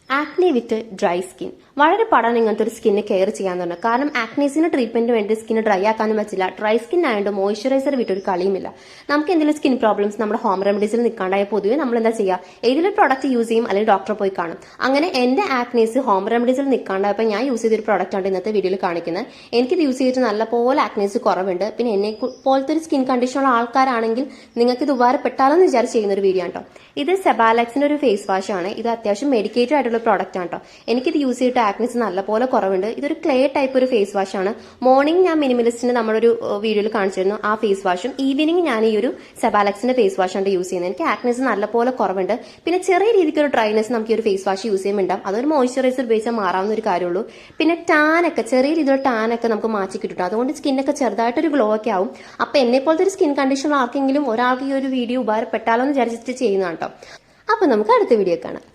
Acne with dry skin വളരെ പാടാണ് ഇങ്ങനത്തെ ഒരു സ്കിന്നെ കെയർ ചെയ്യാന്ന് പറഞ്ഞത്. കാരണം ആക്നീസിന് ട്രീറ്റ്മെന്റ് വേണ്ടി സ്കിൻ ഡ്രൈ ആക്കാനും പറ്റില്ല. ഡ്രൈ സ്കിൻ ആയതുകൊണ്ട് മോയ്സ്ചറൈസർ വിട്ടൊരു കളിയുമില്ല. നമുക്ക് എന്തെങ്കിലും സ്കിൻ പ്രോബ്ലംസ് നമ്മുടെ ഹോം റെമഡീസിൽ നിൽക്കാണ്ടായ പൊതുവെ നമ്മൾ എന്താ ചെയ്യുക, ഏതെങ്കിലും പ്രോഡക്റ്റ് യൂസ് ചെയ്യും അല്ലെങ്കിൽ ഡോക്ടറെ പോയി കാണും. അങ്ങനെ എന്റെ ആക്നീസ് ഹോം റെമഡീസിൽ നിൽക്കാണ്ടായപ്പോൾ ഞാൻ യൂസ് ചെയ്തൊരു പ്രോഡക്റ്റ് ആണ് ഇന്നത്തെ വീഡിയോയിൽ കാണിക്കുന്നത്. എനിക്കിത് യൂസ് ചെയ്തിട്ട് നല്ലപോലെ ആക്നീസ് കുറവുണ്ട്. പിന്നെ എന്നെ പോലത്തെ ഒരു സ്കിൻ കണ്ടീഷനുള്ള ആൾക്കാരാണെങ്കിൽ നിങ്ങൾക്ക് ഇത് ഉപകാരപ്പെട്ടാലെന്ന് വിചാരിച്ച് ചെയ്യുന്ന ഒരു വീഡിയോ ആണ് കേട്ടോ. ഇത് സെബാലക്സിന്റെ ഒരു ഫേസ് വാഷ് ആണ്. ഇത് അത്യാവശ്യം മെഡിക്കേറ്റഡ് ആയിട്ടുള്ള പ്രോഡക്റ്റ് ആണ് കേട്ടോ. എനിക്കിത് യൂസ് ചെയ്തിട്ട് ആക്നീസ് നല്ലപോലെ കുറവുണ്ട്. ഇതൊരു ക്ലേ ടൈപ്പ് ഒരു ഫേസ് വാഷ് ആണ്. മോർണിംഗ് ഞാൻ മിനിമലിസ്റ്റിന് നമ്മുടെ ഒരു വീഡിയോയിൽ കാണിച്ചിരുന്നു ആ ഫേസ് വാഷും. ഈവനിങ് ഞാൻ ഈ ഒരു സെബാലക്സിന്റെ ഫേസ് വാഷ് ആണ് യൂസ് ചെയ്യുന്നത്. എനിക്ക് ആക്നീസ് നല്ലപോലെ കുറവുണ്ട്. പിന്നെ ചെറിയ രീതിക്ക് ഒരു ഡ്രൈനെസ് നമുക്ക് ഈ ഒരു ഫേസ് വാഷ് യൂസ് ചെയ്യുമ്പോൾ അതൊരു മോയ്സ്ചറൈസർ ഉപയോഗിച്ചാൽ മാറാവുന്ന ഒരു കാര്യമുള്ളൂ. പിന്നെ ടാനൊക്കെ ചെറിയ രീതിയിലുള്ള ടാനൊക്കെ നമുക്ക് മാറ്റി കിട്ടും. അതുകൊണ്ട് സ്കിന്നൊക്കെ ചെറുതായിട്ടൊരു ഗ്ലോ ഒക്കെ ആവും. അപ്പൊ എന്നെ പോലത്തെ ഒരു സ്കിൻ കണ്ടീഷൻ ആർക്കെങ്കിലും ഒരാൾക്ക് ഈ ഒരു വീഡിയോ ഉപകാരപ്പെട്ടാലോ എന്ന് വിചാരിച്ചിട്ട് ചെയ്യുന്നതാണ് കേട്ടോ. അപ്പൊ നമുക്ക് അടുത്ത വീഡിയോ കാണാം.